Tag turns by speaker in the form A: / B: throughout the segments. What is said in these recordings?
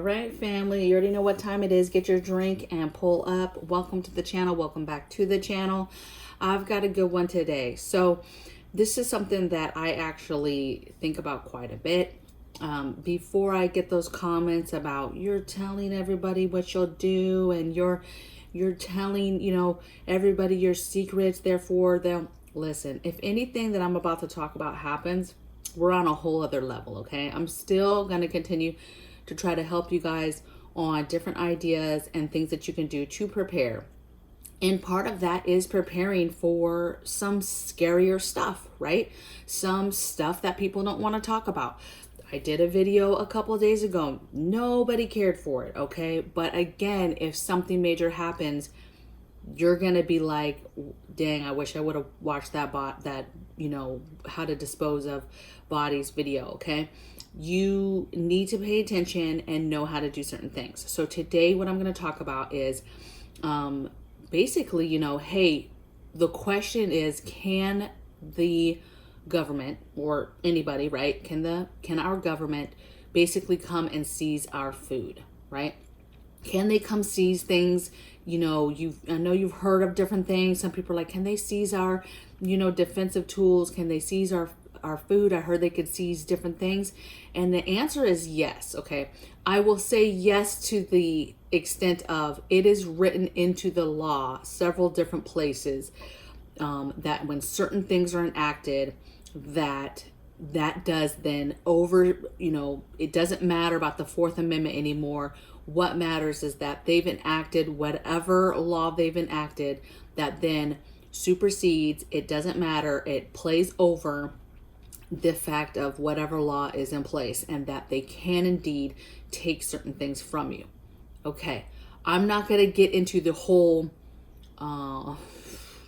A: right, family, you already know what time it is. Get your drink and pull up. Welcome to the channel. Welcome back to the channel. I've got a good one today. So this is something that I actually think about quite a bit. Before I get those comments about you're telling everybody what you'll do and you're telling, everybody your secrets, therefore they'll listen. If anything that I'm about to talk about happens, we're on a whole other level, okay? I'm still going to continue to try to help you guys on different ideas and things that you can do to prepare. And part of that is preparing for some scarier stuff, right? Some stuff that people don't want to talk about. I did a video a couple of days ago. Nobody cared for it, okay? But again, if something major happens, you're going to be like, dang, I wish I would have watched that how to dispose of bodies video, okay? You need to pay attention and know how to do certain things. So today what I'm going to talk about is basically, hey, the question is, can the government or anybody, right? Can our government basically come and seize our food, right? Can they come seize things? I know you've heard of different things. Some people are like, can they seize our, defensive tools? Can they seize our food? I heard they could seize different things. And the answer is yes. Okay. I will say yes to the extent of it is written into the law, several different places, that when certain things are enacted, that does then it doesn't matter about the Fourth Amendment anymore. What matters is that they've enacted whatever law they've enacted that then supersedes. It doesn't matter. It plays over the fact of whatever law is in place, and that they can indeed take certain things from you. Okay. I'm not going to get into the whole,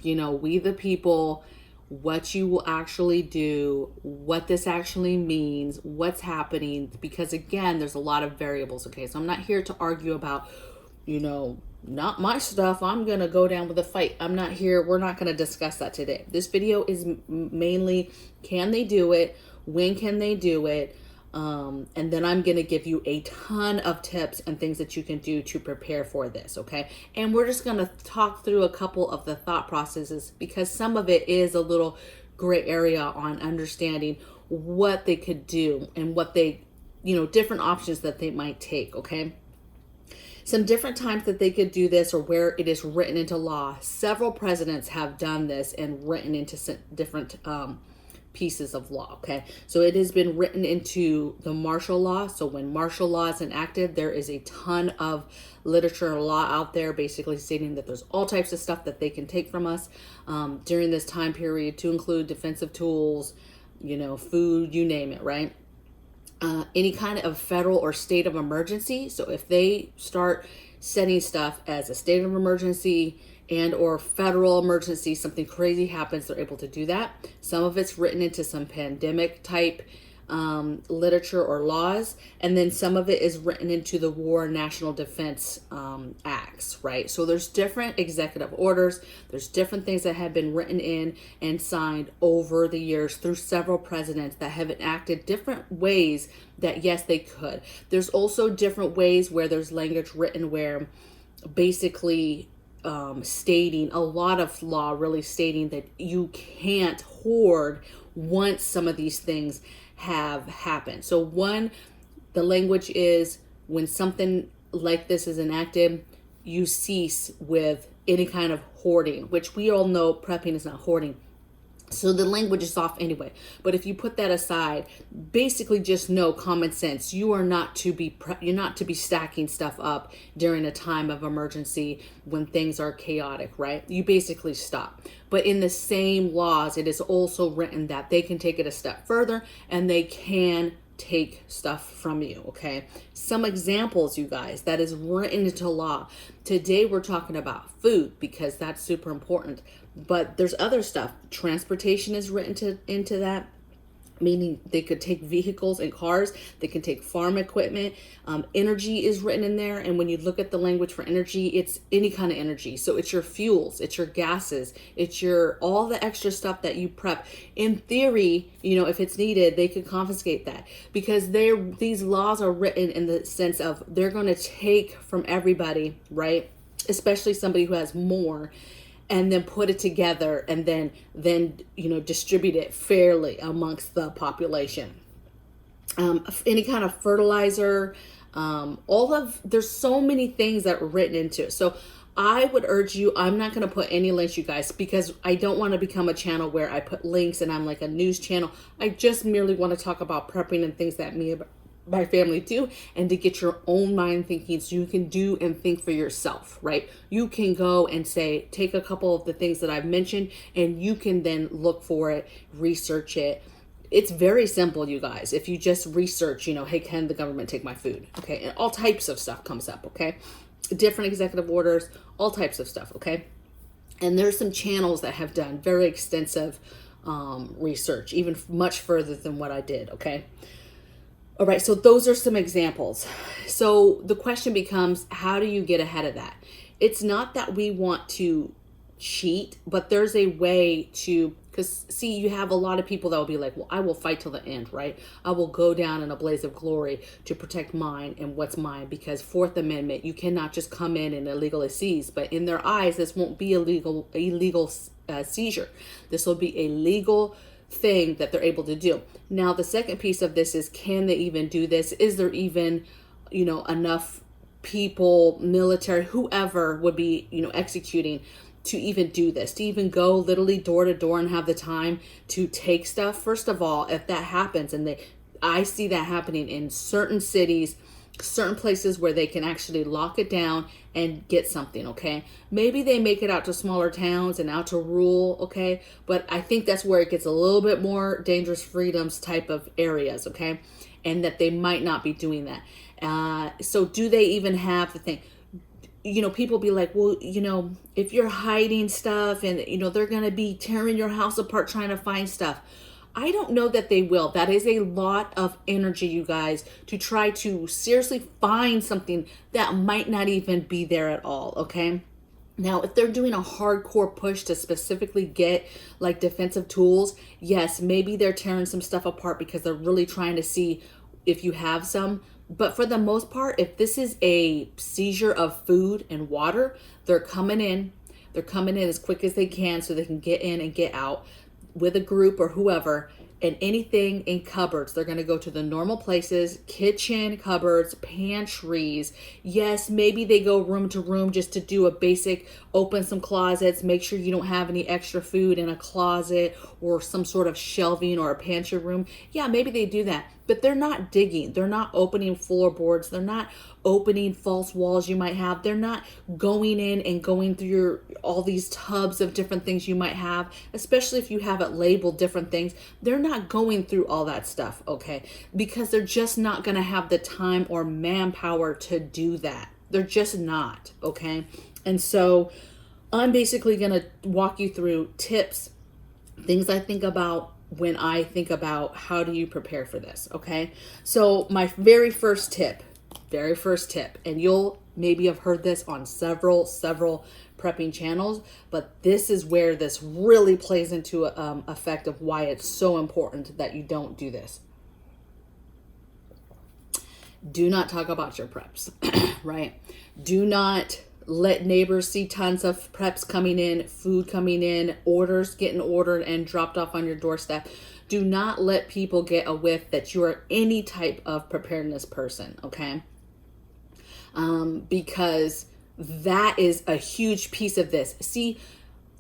A: we the people, what you will actually do, what this actually means, what's happening, because again, there's a lot of variables. Okay. So I'm not here to argue about, not my stuff. I'm going to go down with a fight. I'm not here. We're not going to discuss that today. This video is mainly, can they do it? When can they do it? And then I'm going to give you a ton of tips and things that you can do to prepare for this. Okay. And we're just going to talk through a couple of the thought processes, because some of it is a little gray area on understanding what they could do and what they, different options that they might take. Okay. Some different times that they could do this, or where it is written into law. Several presidents have done this and written into different pieces of law. Okay, so it has been written into the martial law. So when martial law is enacted, there is a ton of literature and law out there basically stating that there's all types of stuff that they can take from us during this time period, to include defensive tools, food, you name it, right? Any kind of federal or state of emergency. So if they start setting stuff as a state of emergency and or federal emergency, something crazy happens, they're able to do that. Some of it's written into some pandemic type literature or laws, and then some of it is written into the War and National Defense Acts, right? So there's different executive orders, there's different things that have been written in and signed over the years through several presidents that have enacted different ways that yes, they could. There's also different ways where there's language written where basically stating a lot of law, really stating that you can't hoard once some of these things have happened. So one, the language is when something like this is enacted, you cease with any kind of hoarding, which we all know prepping is not hoarding. So the language is off anyway. But if you put that aside, basically just know common sense. You are not to be you're not to be stacking stuff up during a time of emergency when things are chaotic, right? You basically stop. But in the same laws, it is also written that they can take it a step further and they can take stuff from you. Okay. Some examples, you guys, that is written into law. Today we're talking about food because that's super important. But there's other stuff. Transportation is written into that. meaning they could take vehicles and cars, they can take farm equipment. Energy is written in there, and when you look at the language for energy, it's any kind of energy. So it's your fuels, it's your gases, it's your all the extra stuff that you prep. In theory, if it's needed, they could confiscate that, because these laws are written in the sense of they're going to take from everybody, right? Especially somebody who has more, and then put it together and then distribute it fairly amongst the population. Any kind of fertilizer, there's so many things that are written into it. So I would urge you, I'm not going to put any links, you guys, because I don't want to become a channel where I put links and I'm like a news channel. I just merely want to talk about prepping and things that my family do, and to get your own mind thinking so you can do and think for yourself, right? You can go and say, take a couple of the things that I've mentioned, and you can then look for it, research it. It's very simple, you guys. If you just research, hey, can the government take my food? Okay. And all types of stuff comes up. Okay. Different executive orders, all types of stuff. Okay. And there's some channels that have done very extensive research, even much further than what I did. Okay. All right, so those are some examples. So the question becomes, how do you get ahead of that? It's not that we want to cheat, but there's a way to, because see, you have a lot of people that will be like, well, I will fight till the end, right? I will go down in a blaze of glory to protect mine and what's mine, because Fourth Amendment, you cannot just come in and illegally seize. But in their eyes, this won't be illegal seizure. This will be a legal thing that they're able to do. Now, the second piece of this is, can they even do this? Is there even, enough people, military, whoever would be, executing to even do this, to even go literally door to door and have the time to take stuff? First of all, if that happens, and I see that happening in certain cities, certain places where they can actually lock it down and get something, okay? Maybe they make it out to smaller towns and out to rural, okay? But I think that's where it gets a little bit more dangerous freedoms type of areas, okay? And that they might not be doing that. So do they even have the thing? People be like, well, if you're hiding stuff and, they're going to be tearing your house apart trying to find stuff. I don't know that they will. That is a lot of energy, you guys, to try to seriously find something that might not even be there at all, okay? Now, if they're doing a hardcore push to specifically get like defensive tools, yes, maybe they're tearing some stuff apart because they're really trying to see if you have some. But for the most part, if this is a seizure of food and water, they're coming in. They're coming in as quick as they can so they can get in and get out with a group or whoever. And anything in cupboards, they're going to go to the normal places, kitchen, cupboards, pantries. Yes, maybe they go room to room just to do a basic, open some closets, make sure you don't have any extra food in a closet or some sort of shelving or a pantry room. Yeah, maybe they do that, but they're not digging. They're not opening floorboards. They're not opening false walls you might have. They're not going in and going through all these tubs of different things you might have, especially if you have it labeled different things. They're not going through all that stuff, okay? Because they're just not going to have the time or manpower to do that. They're just not, okay? And so I'm basically going to walk you through tips, things I think about when I think about how do you prepare for this, okay? So my very first tip, and you'll maybe have heard this on several prepping channels, but this is where this really plays into effect of why it's so important that you don't do this. Do not talk about your preps, right? Do not let neighbors see tons of preps coming in, food coming in, orders getting ordered and dropped off on your doorstep. Do not let people get a whiff that you are any type of preparedness person, okay? Because that is a huge piece of this. See,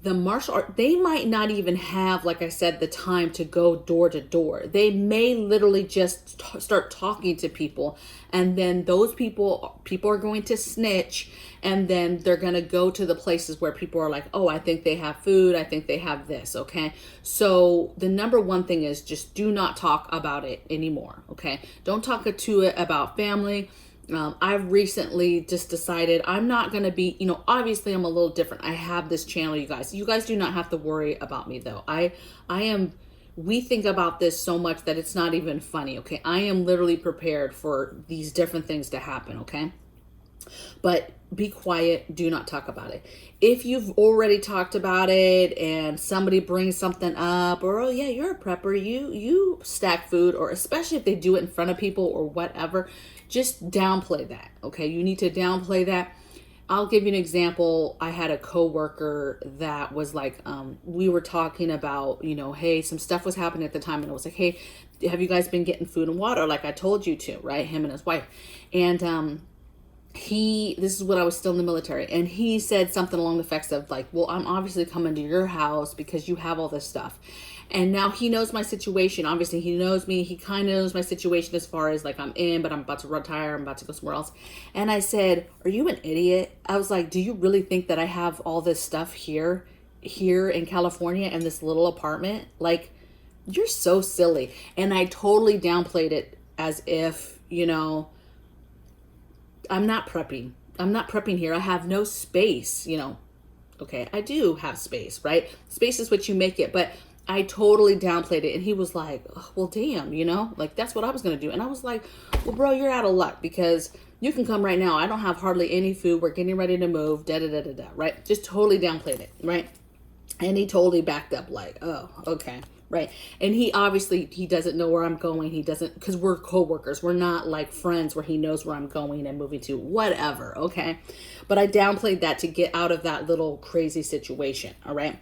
A: the martial art, they might not even have, like I said, the time to go door to door. They may literally just start talking to people, and then those people are going to snitch, and then they're going to go to the places where people are like, oh, I think they have food. I think they have this. Okay. So the number one thing is just do not talk about it anymore. Okay. Don't talk to it about family. I've recently just decided I'm not going to be, obviously I'm a little different. I have this channel, you guys. You guys do not have to worry about me though. I am we think about this so much that it's not even funny, okay? I am literally prepared for these different things to happen, okay? But be quiet, do not talk about it. If you've already talked about it and somebody brings something up, or oh yeah, you're a prepper, you stack food, or especially if they do it in front of people or whatever, just downplay that, okay? You need to downplay that. I'll give you an example. I had a coworker that was like, we were talking about, hey, some stuff was happening at the time, and it was like, hey, have you guys been getting food and water like I told you to, right? Him and his wife. And this is when I was still in the military, and he said something along the effects of like, well, I'm obviously coming to your house because you have all this stuff. And now he knows my situation. Obviously, he knows me. He kind of knows my situation as far as like I'm in, but I'm about to retire. I'm about to go somewhere else. And I said, are you an idiot? I was like, do you really think that I have all this stuff here in California in this little apartment? Like, you're so silly. And I totally downplayed it as if, I'm not prepping. I'm not prepping here. I have no space, Okay, I do have space, right? Space is what you make it. But I totally downplayed it. And he was like, oh, well, damn, like that's what I was going to do. And I was like, well, bro, you're out of luck because you can come right now. I don't have hardly any food. We're getting ready to move, right? Just totally downplayed it, right? And he totally backed up like, oh, okay, right? And he doesn't know where I'm going. He doesn't, because we're coworkers. We're not like friends where he knows where I'm going and moving to, whatever, okay? But I downplayed that to get out of that little crazy situation, all right?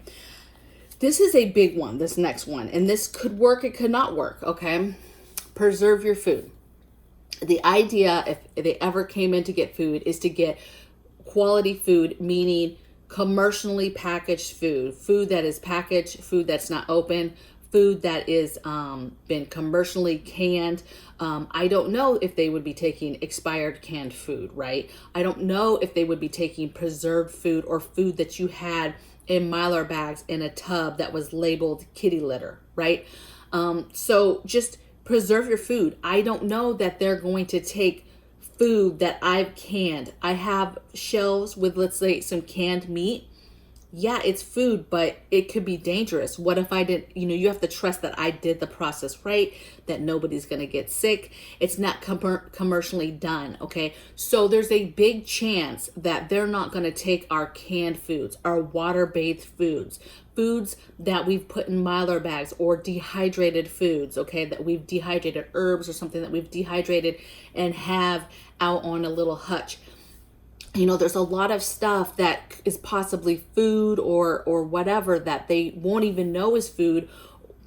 A: This is a big one, this next one. And this could work, it could not work, okay? Preserve your food. The idea, if they ever came in to get food, is to get quality food, meaning commercially packaged food that is packaged, food that's not open, food that is been commercially canned. I don't know if they would be taking expired canned food, right? I don't know if they would be taking preserved food or food that you had in Mylar bags in a tub that was labeled kitty litter, right? So just preserve your food. I don't know that they're going to take food that I've canned. I have shelves with, let's say, some canned meat. Yeah, it's food, but it could be dangerous. What if I didn't, you have to trust that I did the process right, that nobody's going to get sick. It's not commercially done, okay? So there's a big chance that they're not going to take our canned foods, our water-bathed foods that we've put in Mylar bags, or dehydrated foods, okay, that we've dehydrated, herbs or something that we've dehydrated and have out on a little hutch. There's a lot of stuff that is possibly food or whatever that they won't even know is food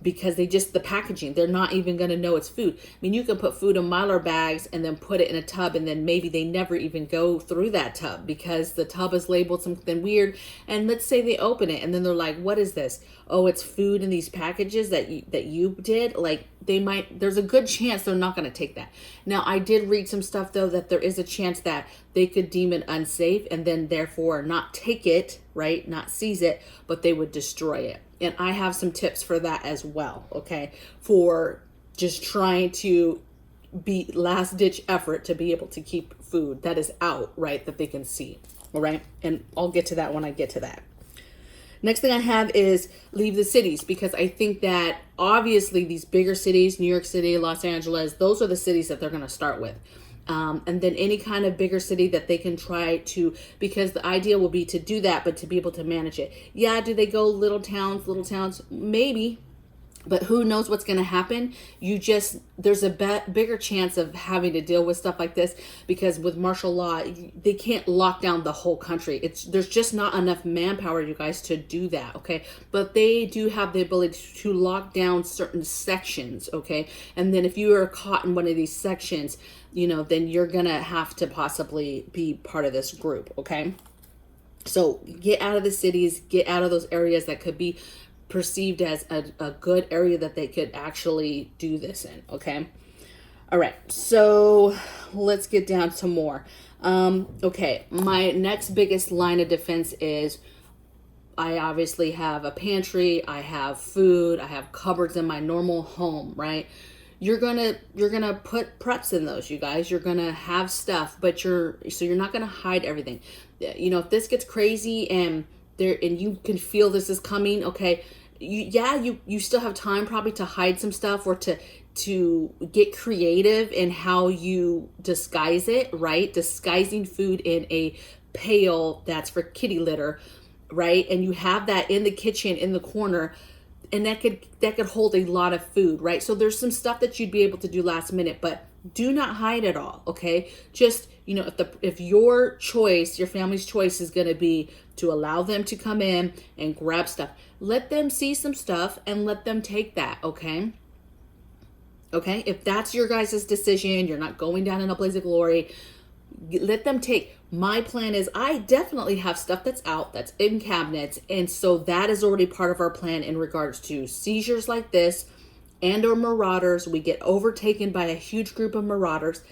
A: because the packaging, they're not even going to know it's food. I mean, you can put food in Mylar bags and then put it in a tub, and then maybe they never even go through that tub because the tub is labeled something weird. And let's say they open it and then they're like, what is this? Oh, it's food in these packages that you did. Like, there's a good chance they're not going to take that. Now, I did read some stuff though, that there is a chance that they could deem it unsafe and then therefore not take it, right? Not seize it, but they would destroy it. And I have some tips for that as well, okay? For just trying to be last ditch effort to be able to keep food that is out, right? That they can see, all right? And I'll get to that when I get to that. Next thing I have is leave the cities, because I think that obviously these bigger cities, New York City, Los Angeles, those are the cities that they're going to start with. And then any kind of bigger city that they can try to, because the idea will be to do that, but to be able to manage it. Yeah, do they go little towns? Maybe. But who knows what's going to happen? There's a bigger chance of having to deal with stuff like this, because with martial law, they can't lock down the whole country. There's just not enough manpower, you guys, to do that, okay? But they do have the ability to lock down certain sections, okay? And then if you are caught in one of these sections, then you're going to have to possibly be part of this group, okay? So get out of the cities, get out of those areas that could be perceived as a good area that they could actually do this in, okay? All right, so let's get down to more. Okay, my next biggest line of defense is I obviously have a pantry, I have food, I have cupboards in my normal home, right? You're gonna put preps in those, you guys. You're gonna have stuff, but you're not gonna hide everything. If this gets crazy and you can feel this is coming, okay, you still have time probably to hide some stuff or to get creative in how you disguise it, right? Disguising food in a pail that's for kitty litter, right? And you have that in the kitchen in the corner, and that could hold a lot of food, right? So there's some stuff that you'd be able to do last minute, but do not hide it all, okay? Just, if your choice, your family's choice is going to be to allow them to come in and grab stuff, let them see some stuff and let them take that, okay? Okay, if that's your guys' decision, you're not going down in a blaze of glory, let them take. My plan is I definitely have stuff that's out, that's in cabinets, and so that is already part of our plan in regards to seizures like this and or marauders. We get overtaken by a huge group of marauders.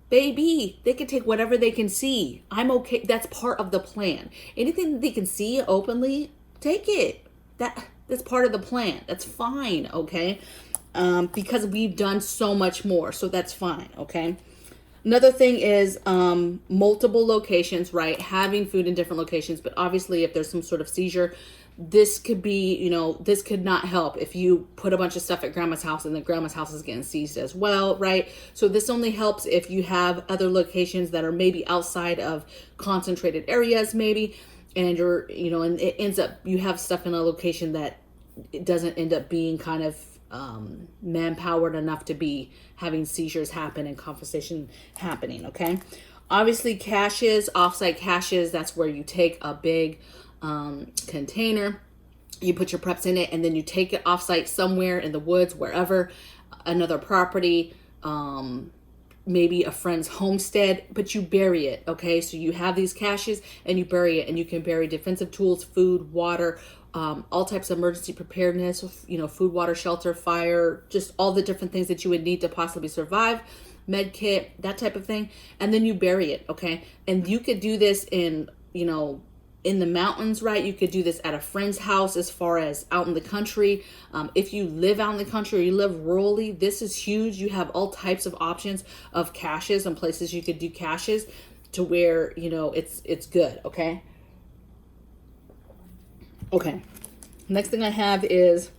A: Baby, they can take whatever they can see. I'm okay. That's part of the plan. Anything that they can see openly, take it. That's part of the plan. That's fine, okay? Because we've done so much more, so that's fine, okay? Another thing is multiple locations, right? Having food in different locations, but obviously if there's some sort of seizure, this could be, this could not help if you put a bunch of stuff at grandma's house and then grandma's house is getting seized as well, right? So this only helps if you have other locations that are maybe outside of concentrated areas maybe, and and it ends up, you have stuff in a location that it doesn't end up being kind of manpowered enough to be having seizures happen and confiscation happening, okay? Obviously caches, offsite caches, that's where you take a big container, you put your preps in it, and then you take it offsite somewhere in the woods, wherever, another property, maybe a friend's homestead, but you bury it, okay? So you have these caches and you bury it, and you can bury defensive tools, food, water, all types of emergency preparedness, food, water, shelter, fire, just all the different things that you would need to possibly survive, med kit, that type of thing. And then you bury it, okay? And you could do this in the mountains, right? You could do this at a friend's house as far as out in the country. If you live out in the country or you live rurally, this is huge. You have all types of options of caches and places you could do caches to where, it's good, okay? Okay, next thing I have is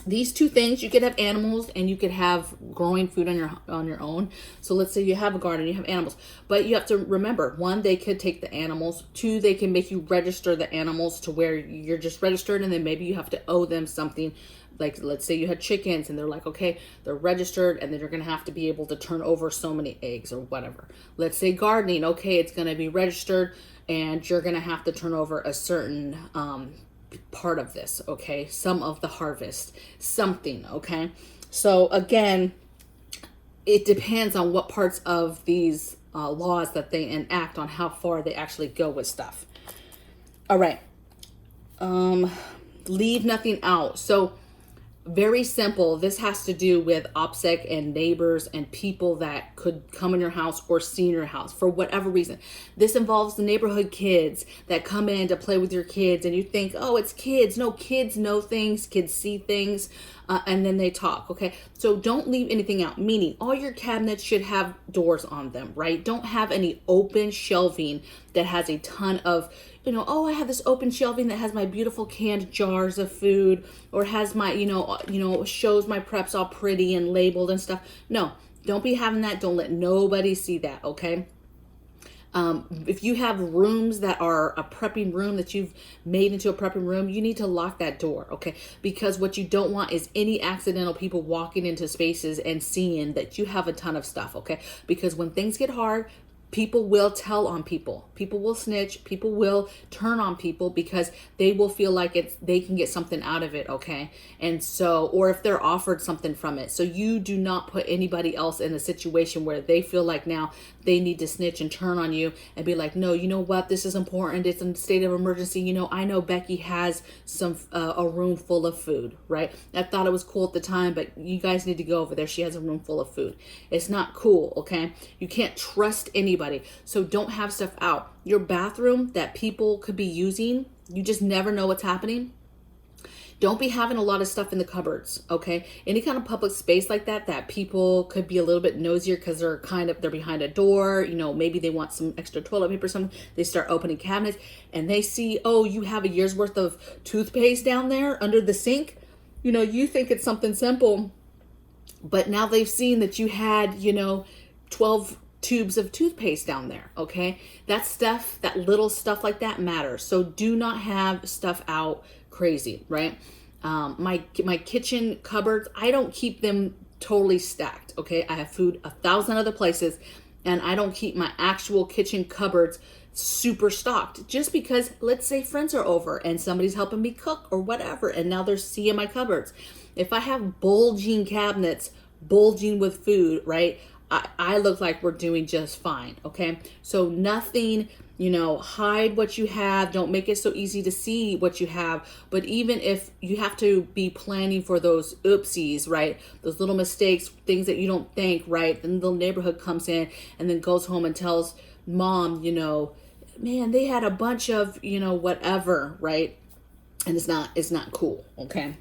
A: these two things. You could have animals and you could have growing food on your own. So let's say you have a garden, you have animals, but you have to remember, one, they could take the animals. Two, they can make you register the animals to where you're just registered, and then maybe you have to owe them something. Like, let's say you had chickens and they're like, okay, they're registered, and then you're going to have to be able to turn over so many eggs or whatever. Let's say gardening, okay, it's going to be registered and you're going to have to turn over a certain part of this, okay, some of the harvest, something, okay? So again, it depends on what parts of these laws that they enact on how far they actually go with stuff. All right, leave nothing out. So very simple. This has to do with Opsec and neighbors and people that could come in your house or see in your house for whatever reason. This involves the neighborhood kids that come in to play with your kids, and you think, oh, it's kids. No, kids know things, kids see things, and then they talk, okay? So don't leave anything out, meaning all your cabinets should have doors on them, right? Don't have any open shelving that has a ton of, oh, I have this open shelving that has my beautiful canned jars of food, or has my, shows my preps all pretty and labeled and stuff. No, don't be having that. Don't let nobody see that, okay? If you have rooms that are a prepping room that you've made into a prepping room, you need to lock that door, okay? Because what you don't want is any accidental people walking into spaces and seeing that you have a ton of stuff, okay? Because when things get hard, people will tell on people. People will snitch. People will turn on people because they will feel like they can get something out of it, okay? And so, or if they're offered something from it. So you do not put anybody else in a situation where they feel like now they need to snitch and turn on you and be like, no, you know what? This is important. It's a state of emergency. I know Becky has a room full of food, right? I thought it was cool at the time, but you guys need to go over there. She has a room full of food. It's not cool, okay? You can't trust anybody. So don't have stuff out. Your bathroom that people could be using, you just never know what's happening. Don't be having a lot of stuff in the cupboards, okay? Any kind of public space like that, that people could be a little bit nosier because they're behind a door, maybe they want some extra toilet paper or something. They start opening cabinets and they see, oh, you have a year's worth of toothpaste down there under the sink. You think it's something simple, but now they've seen that you had, 12 tubes of toothpaste down there, okay? That little stuff like that matters. So do not have stuff out crazy, right? My kitchen cupboards, I don't keep them totally stacked, okay? I have food 1,000 other places, and I don't keep my actual kitchen cupboards super stocked, just because let's say friends are over and somebody's helping me cook or whatever, and now they're seeing my cupboards. If I have bulging cabinets, bulging with food, right? I look like we're doing just fine, okay? So nothing, hide what you have. Don't make it so easy to see what you have. But even if you have to be planning for those oopsies, right? Those little mistakes, things that you don't think, right? Then the neighborhood comes in and then goes home and tells mom, man, they had a bunch of, whatever, right? And it's not cool, okay?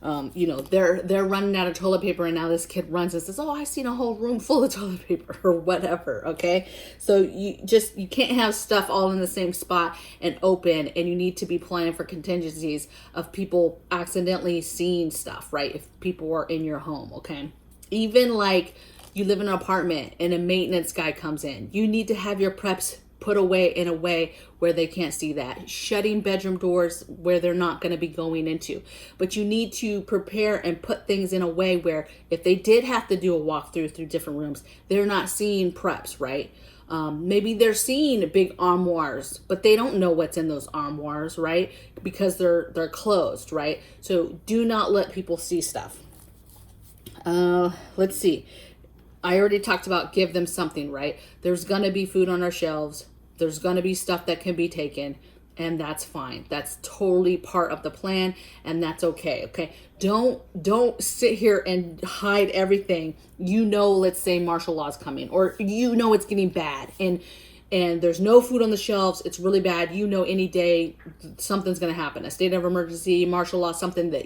A: They're running out of toilet paper, and now this kid runs and says, oh, I seen a whole room full of toilet paper or whatever. Okay. So you can't have stuff all in the same spot and open, and you need to be planning for contingencies of people accidentally seeing stuff, right? If people are in your home. Okay. Even like you live in an apartment and a maintenance guy comes in, you need to have your preps put away in a way where they can't see that. Shutting bedroom doors where they're not going to be going into. But you need to prepare and put things in a way where if they did have to do a walkthrough through different rooms, they're not seeing preps, right? Maybe they're seeing big armoires, but they don't know what's in those armoires, right? Because they're closed, right? So do not let people see stuff. Let's see. I already talked about give them something, right? There's going to be food on our shelves. There's going to be stuff that can be taken, and that's fine. That's totally part of the plan, and that's okay. Okay. Don't sit here and hide everything. Let's say martial law's coming, or it's getting bad, and there's no food on the shelves. It's really bad. Any day something's going to happen. A state of emergency, martial law, something that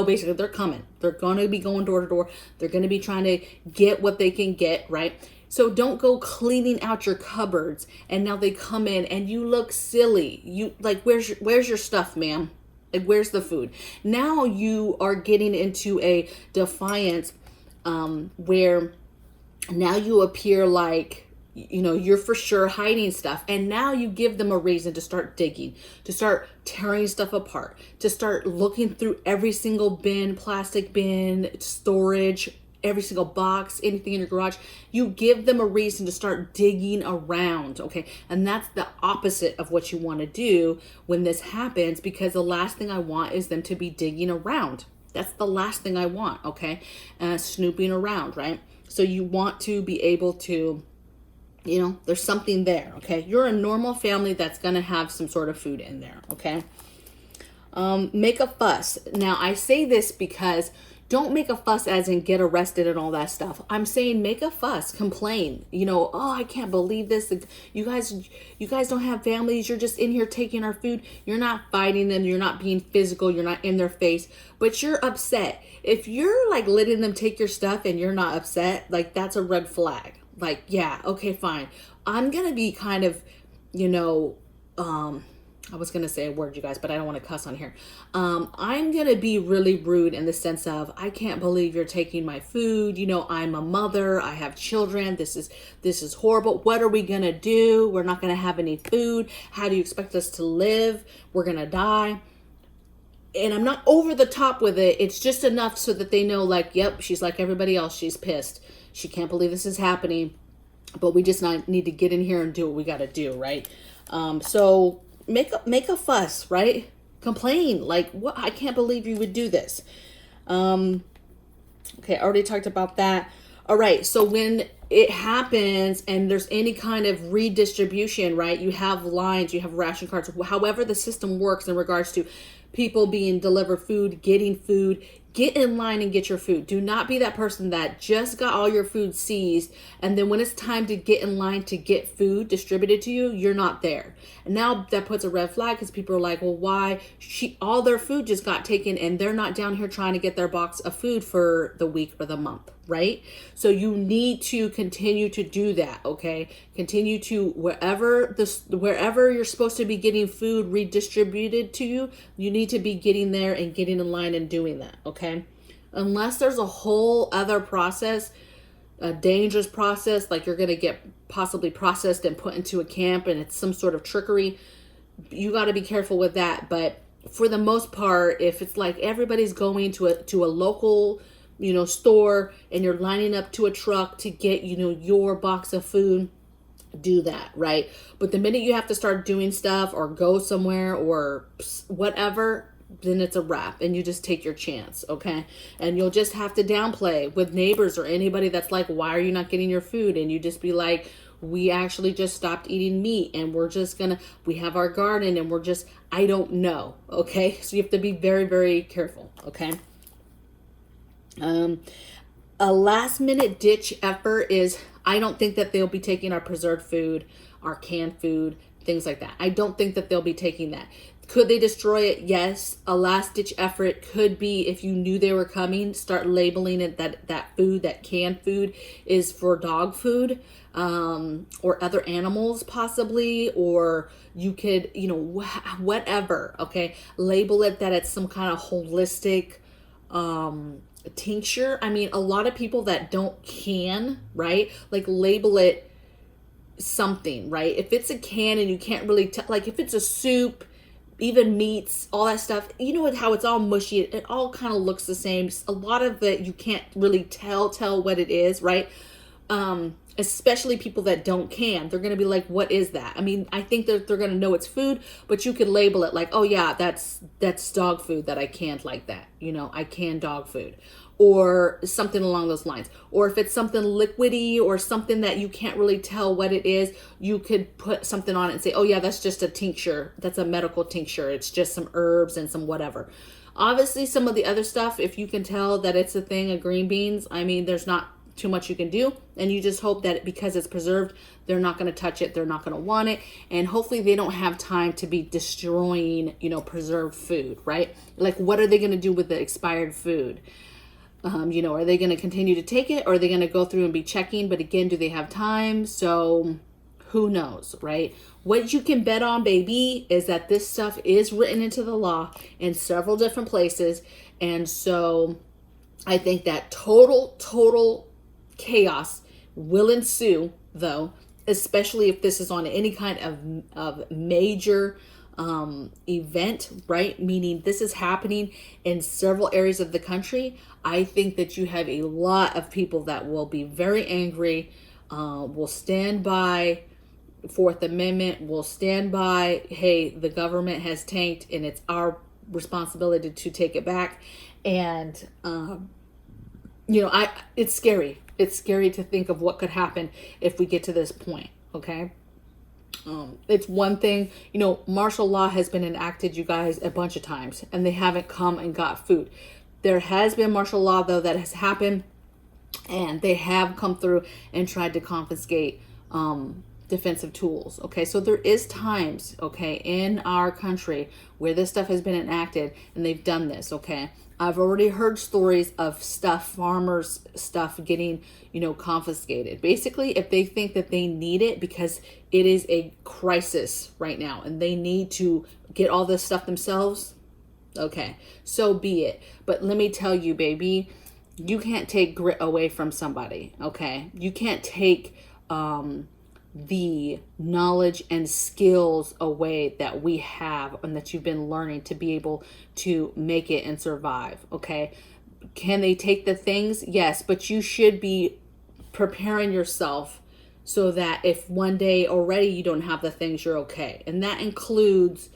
A: basically they're coming. They're going to be going door to door. They're going to be trying to get what they can get, right? So don't go cleaning out your cupboards and now they come in and you look silly. Where's your stuff, ma'am? Like, where's the food? Now you are getting into a defiance where now you appear like, you're for sure hiding stuff. And now you give them a reason to start digging, to start tearing stuff apart, to start looking through every single bin, plastic bin, storage, every single box, anything in your garage. You give them a reason to start digging around, okay? And that's the opposite of what you want to do when this happens, because the last thing I want is them to be digging around. That's the last thing I want, okay? Snooping around, right? So you want to be able to, there's something there, okay? You're a normal family that's going to have some sort of food in there, okay? Make a fuss. Now, I say this because don't make a fuss as in get arrested and all that stuff. I'm saying make a fuss, complain. Oh, I can't believe this. You guys don't have families. You're just in here taking our food. You're not fighting them. You're not being physical. You're not in their face, but you're upset. If you're like letting them take your stuff and you're not upset, like that's a red flag. Like, yeah, okay, fine. I'm going to be kind of, I was going to say a word, you guys, but I don't want to cuss on here. I'm going to be really rude in the sense of, I can't believe you're taking my food. I'm a mother. I have children. This is horrible. What are we going to do? We're not going to have any food. How do you expect us to live? We're going to die. And I'm not over the top with it. It's just enough so that they know, like, yep, she's like everybody else. She's pissed. She can't believe this is happening, but we just need to get in here and do what we got to do, right? So make a fuss, right? Complain, like, what? I can't believe you would do this. Okay, I already talked about that. All right, so when it happens and there's any kind of redistribution, right? You have lines, you have ration cards, however the system works in regards to people being delivered food, get in line and get your food. Do not be that person that just got all your food seized, and then when it's time to get in line to get food distributed to you, you're not there. And now that puts a red flag, because people are like, well, why? All their food just got taken, and they're not down here trying to get their box of food for the week or the month, right? So you need to continue to do that, okay? Continue to, wherever you're supposed to be getting food redistributed to you, you need to be getting there and getting in line and doing that, okay? Unless there's a whole other process, a dangerous process, like you're going to get possibly processed and put into a camp and it's some sort of trickery, you got to be careful with that. But for the most part, if it's like everybody's going to a local, store, and you're lining up to a truck to get, your box of food, do that, right? But the minute you have to start doing stuff or go somewhere or whatever, then it's a wrap, and you just take your chance, okay? And you'll just have to downplay with neighbors or anybody that's like, why are you not getting your food? And you just be like, we actually just stopped eating meat, and we have our garden, and I don't know, okay? So you have to be very, very careful, okay? A last minute ditch effort is, I don't think that they'll be taking our preserved food, our canned food, things like that. I don't think that they'll be taking that. Could they destroy it? Yes. A last ditch effort could be, if you knew they were coming, start labeling it that food, that canned food, is for dog food, or other animals possibly, or you could, whatever, okay? Label it that it's some kind of holistic tincture. I mean, a lot of people that don't can, right? Like label it something, right? If it's a can and you can't really tell, like if it's a soup, even meats, all that stuff, how it's all mushy, it all kind of looks the same. A lot of it, you can't really tell what it is, right? Especially people that don't can, they're going to be like, what is that? I mean, I think that they're going to know it's food, but you could label it like, oh yeah, that's dog food that I canned like that. I canned dog food, or something along those lines. Or if it's something liquidy or something that you can't really tell what it is, you could put something on it and say, oh yeah, that's just a tincture. That's a medical tincture. It's just some herbs and some whatever. Obviously, some of the other stuff, if you can tell that it's a thing of green beans, I mean, there's not too much you can do, and you just hope that because it's preserved, they're not going to touch it, they're not going to want it, and hopefully they don't have time to be destroying, preserved food, right? Like, what are they going to do with the expired food? Are they going to continue to take it, or are they going to go through and be checking? But again, do they have time? So who knows, right? What you can bet on, baby, is that this stuff is written into the law in several different places. And so I think that total chaos will ensue, though, especially if this is on any kind of major event, right? Meaning this is happening in several areas of the country. I think that you have a lot of people that will be very angry, will stand by Fourth Amendment, will stand by, hey, the government has tanked and it's our responsibility to take it back. And, it's scary. It's scary to think of what could happen if we get to this point, okay? It's one thing, martial law has been enacted, you guys, a bunch of times, and they haven't come and got food. There has been martial law, though, that has happened, and they have come through and tried to confiscate defensive tools, okay? So there is times, okay, in our country where this stuff has been enacted, and they've done this, okay? I've already heard stories of farmers' stuff getting, confiscated. Basically, if they think that they need it because it is a crisis right now and they need to get all this stuff themselves, okay, so be it. But let me tell you, baby, you can't take grit away from somebody, okay? You can't take the knowledge and skills away that we have and that you've been learning to be able to make it and survive, okay? Can they take the things? Yes, but you should be preparing yourself so that if one day already you don't have the things, you're okay. And that includes,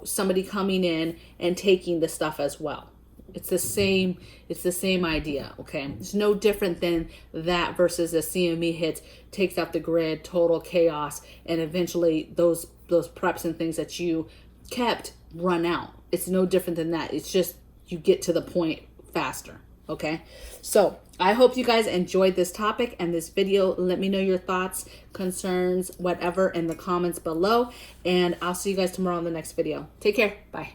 A: somebody coming in and taking the stuff as well. It's the same idea, okay? It's no different than that versus a CME hits, takes out the grid, total chaos, and eventually those preps and things that you kept run out. It's no different than that. It's just you get to the point faster. Okay, so I hope you guys enjoyed this topic and this video. Let me know your thoughts, concerns, whatever in the comments below, and I'll see you guys tomorrow on the next video. Take care. Bye.